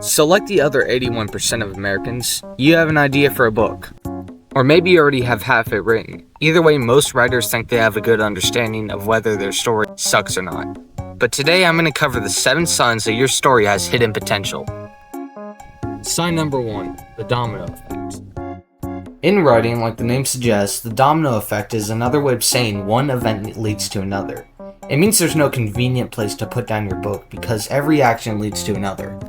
So like the other 81% of Americans, you have an idea for a book. Or maybe you already have half it written. Either way, most writers think they have a good understanding of whether their story sucks or not. But today I'm going to cover the 7 signs that your story has hidden potential. Sign number 1, the domino effect. In writing, like the name suggests, the domino effect is another way of saying one event leads to another. It means there's no convenient place to put down your book because every action leads to another.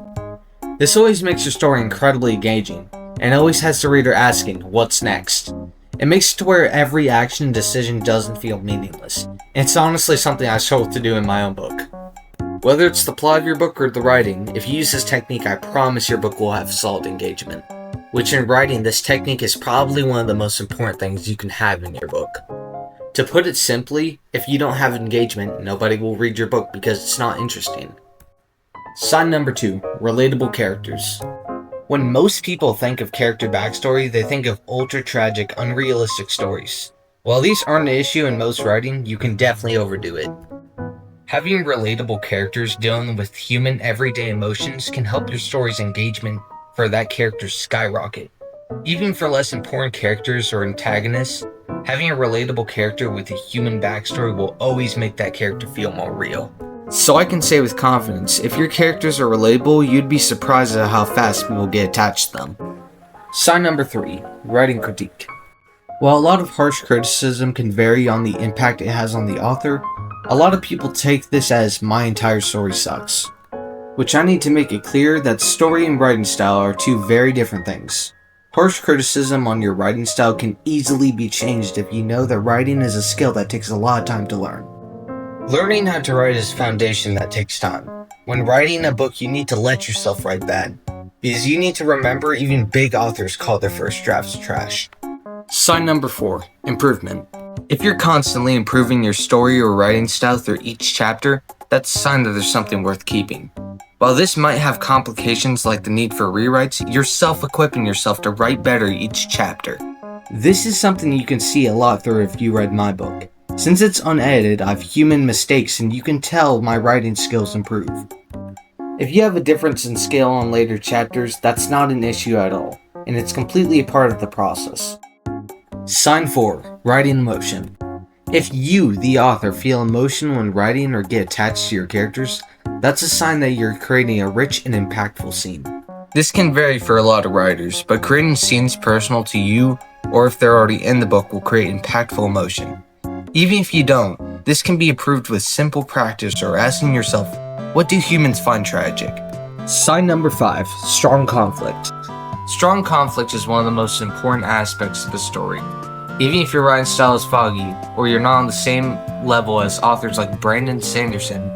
This always makes your story incredibly engaging, and always has the reader asking, what's next? It makes it to where every action and decision doesn't feel meaningless, and it's honestly something I struggle to do in my own book. Whether it's the plot of your book or the writing, if you use this technique, I promise your book will have solid engagement. Which in writing, this technique is probably one of the most important things you can have in your book. To put it simply, if you don't have engagement, nobody will read your book because it's not interesting. Sign number 2, relatable characters. When most people think of character backstory, they think of ultra-tragic, unrealistic stories. While these aren't an issue in most writing, you can definitely overdo it. Having relatable characters dealing with human, everyday emotions can help your story's engagement for that character skyrocket. Even for less important characters or antagonists, having a relatable character with a human backstory will always make that character feel more real. So I can say with confidence, if your characters are relatable, you'd be surprised at how fast people get attached to them. Sign number 3, writing critique. While a lot of harsh criticism can vary on the impact it has on the author, a lot of people take this as my entire story sucks. Which I need to make it clear that story and writing style are 2 very different things. Harsh criticism on your writing style can easily be changed if you know that writing is a skill that takes a lot of time to learn. Learning how to write is a foundation that takes time. When writing a book, you need to let yourself write bad, because you need to remember even big authors call their first drafts trash. Sign number 4, improvement. If you're constantly improving your story or writing style through each chapter, that's a sign that there's something worth keeping. While this might have complications like the need for rewrites, you're self-equipping yourself to write better each chapter. This is something you can see a lot through if you read my book. Since it's unedited, I have human mistakes and you can tell my writing skills improve. If you have a difference in scale on later chapters, that's not an issue at all, and it's completely a part of the process. Sign 4, writing emotion. If you, the author, feel emotion when writing or get attached to your characters, that's a sign that you're creating a rich and impactful scene. This can vary for a lot of writers, but creating scenes personal to you, or if they're already in the book, will create impactful emotion. Even if you don't, this can be improved with simple practice or asking yourself, what do humans find tragic? Sign number 5, strong conflict. Strong conflict is one of the most important aspects of the story. Even if your writing style is foggy, or you're not on the same level as authors like Brandon Sanderson,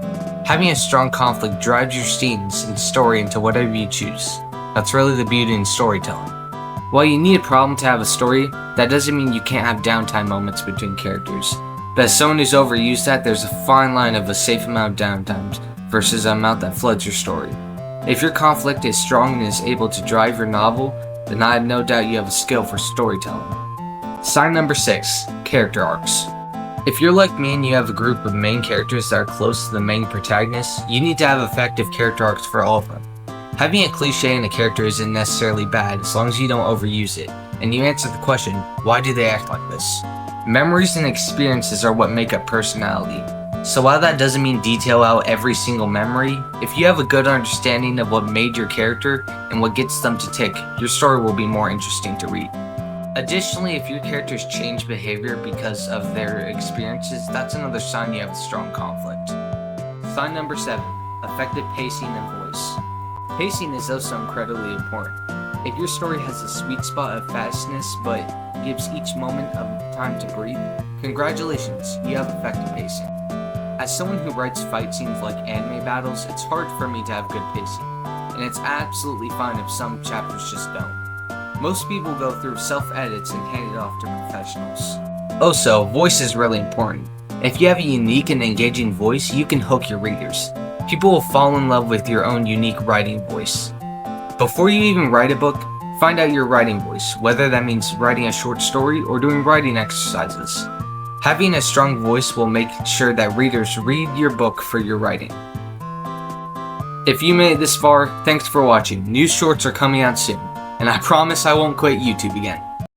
having a strong conflict drives your scenes and story into whatever you choose. That's really the beauty in storytelling. While you need a problem to have a story, that doesn't mean you can't have downtime moments between characters. But as someone who's overused that, there's a fine line of a safe amount of downtimes versus an amount that floods your story. If your conflict is strong and is able to drive your novel, then I have no doubt you have a skill for storytelling. Sign number 6, character arcs. If you're like me and you have a group of main characters that are close to the main protagonist, you need to have effective character arcs for all of them. Having a cliche in a character isn't necessarily bad as long as you don't overuse it, and you answer the question, why do they act like this? Memories and experiences are what make up personality. So while that doesn't mean detail out every single memory, if you have a good understanding of what made your character and what gets them to tick, your story will be more interesting to read. Additionally, if your characters change behavior because of their experiences, that's another sign you have a strong conflict. Sign number 7, effective pacing and voice. Pacing is also incredibly important. If your story has a sweet spot of fastness but gives each moment of time to breathe, congratulations, you have effective pacing. As someone who writes fight scenes like anime battles, it's hard for me to have good pacing, and it's absolutely fine if some chapters just don't. Most people go through self-edits and hand it off to professionals. Also, voice is really important. If you have a unique and engaging voice, you can hook your readers. People will fall in love with your own unique writing voice. Before you even write a book, find out your writing voice, whether that means writing a short story or doing writing exercises. Having a strong voice will make sure that readers read your book for your writing. If you made it this far, thanks for watching. New shorts are coming out soon, and I promise I won't quit YouTube again.